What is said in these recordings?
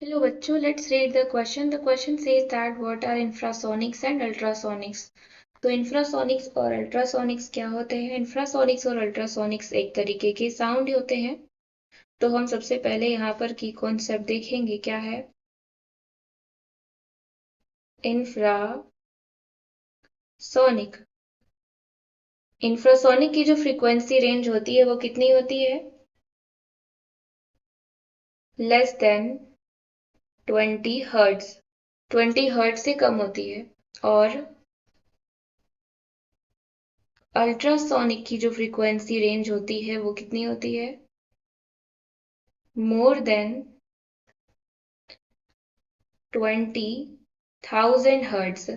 Hello बच्चों, let's read the question. The question says that what are infrasonics and ultrasonics? तो infrasonics और ultrasonics क्या होते हैं? इंफ्रासोनिक्स और अल्ट्रासोनिक्स एक तरीके के साउंड होते हैं। तो हम सबसे पहले यहाँ पर की कॉन्सेप्ट देखेंगे क्या है। इंफ्रासोनिक इंफ्रासोनिक की जो फ्रीक्वेंसी रेंज होती है वो कितनी होती है? Less than 20 hertz. 20 हर्ट्ज से कम होती है। और अल्ट्रासोनिक की जो फ्रीक्वेंसी रेंज होती है वो कितनी होती है? More than 20,000 hertz.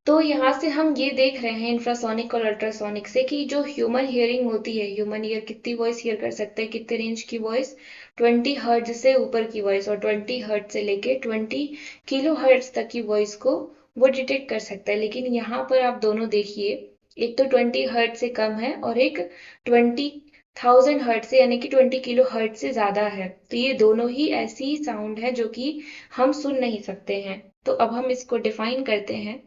तो यहाँ से हम ये देख रहे हैं इंफ्रासोनिक और अल्ट्रासोनिक से कि जो ह्यूमन हियरिंग होती है, ह्यूमन ईयर कितनी वॉइस हियर कर सकता है, कितने रेंज की वॉइस, 20 हर्ट्ज से ऊपर की वॉइस, और 20 हर्ट्ज से लेके 20 किलो हर्ट्ज तक की वॉइस को वो डिटेक्ट कर सकता है। लेकिन यहाँ पर आप दोनों देखिए, एक तो 20 हर्ट्ज से कम है और एक 20,000 हर्ट्ज से यानी कि 20 किलो हर्ट्ज से ज्यादा है। तो ये दोनों ही ऐसी साउंड है जो कि हम सुन नहीं सकते हैं। तो अब हम इसको डिफाइन करते हैं।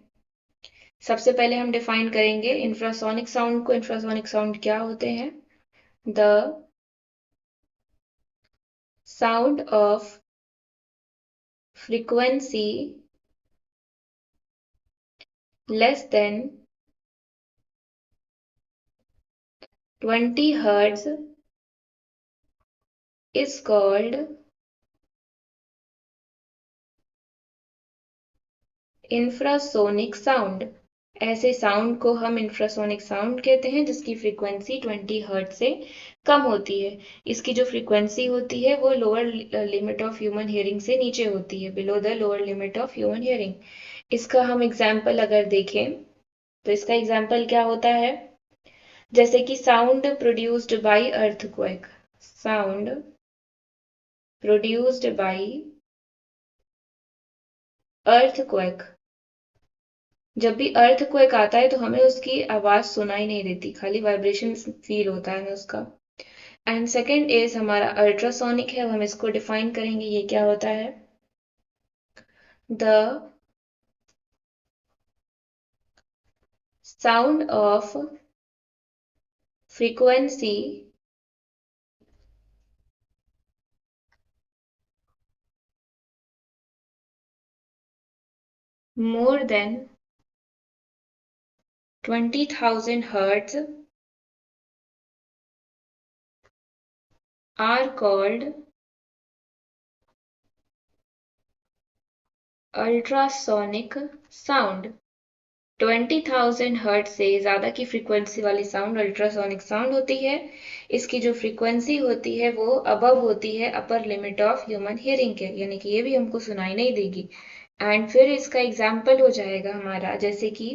सबसे पहले हम डिफाइन करेंगे इंफ्रासोनिक साउंड को। इंफ्रासोनिक साउंड क्या होते हैं? The sound of frequency less than 20 hertz is called infrasonic sound. ऐसे साउंड को हम इंफ्रासोनिक साउंड कहते हैं जिसकी फ्रीक्वेंसी 20 हर्ट्ज से कम होती है। इसकी जो फ्रीक्वेंसी होती है वो lower limit of human hearing से नीचे होती है, below the lower limit of human hearing. इसका हम एग्जाम्पल अगर देखें तो इसका एग्जाम्पल क्या होता है? जैसे कि sound produced by earthquake. Sound produced by earthquake. जब भी अर्थक्वेक आता है तो हमें उसकी आवाज सुनाई नहीं देती, खाली वाइब्रेशन फील होता है हमें उसका। एंड सेकंड इज हमारा अल्ट्रासोनिक है, हम इसको डिफाइन करेंगे। ये क्या होता है? The sound of frequency more than 20,000 hertz are called ultrasonic sound। 20,000 hertz से ज़्यादा की फ्रीक्वेंसी वाली साउंड अल्ट्रासोनिक साउंड होती है। इसकी जो फ्रीक्वेंसी होती है वो अबव होती है upper limit of human hearing के, यानी कि ये भी हमको सुनाई नहीं देगी। एंड फिर इसका एग्जाम्पल हो जाएगा हमारा, जैसे कि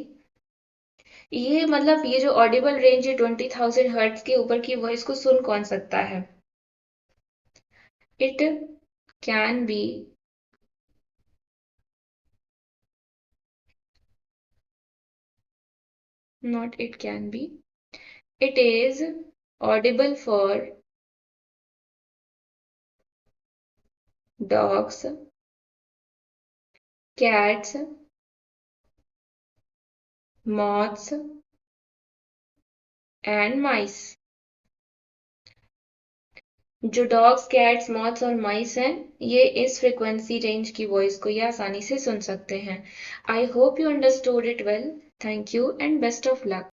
ये मतलब ये जो ऑडिबल रेंज है 20,000 हर्ट्ज के ऊपर की वॉइस को सुन कौन सकता है? It can be not it can be, it is audible for dogs, cats, moths and mice। जो डॉग्स, कैट्स, मॉथ्स और माइस हैं, ये इस फ्रीक्वेंसी रेंज की वॉइस को ये आसानी से सुन सकते हैं। I hope you understood it well. Thank you and best of luck.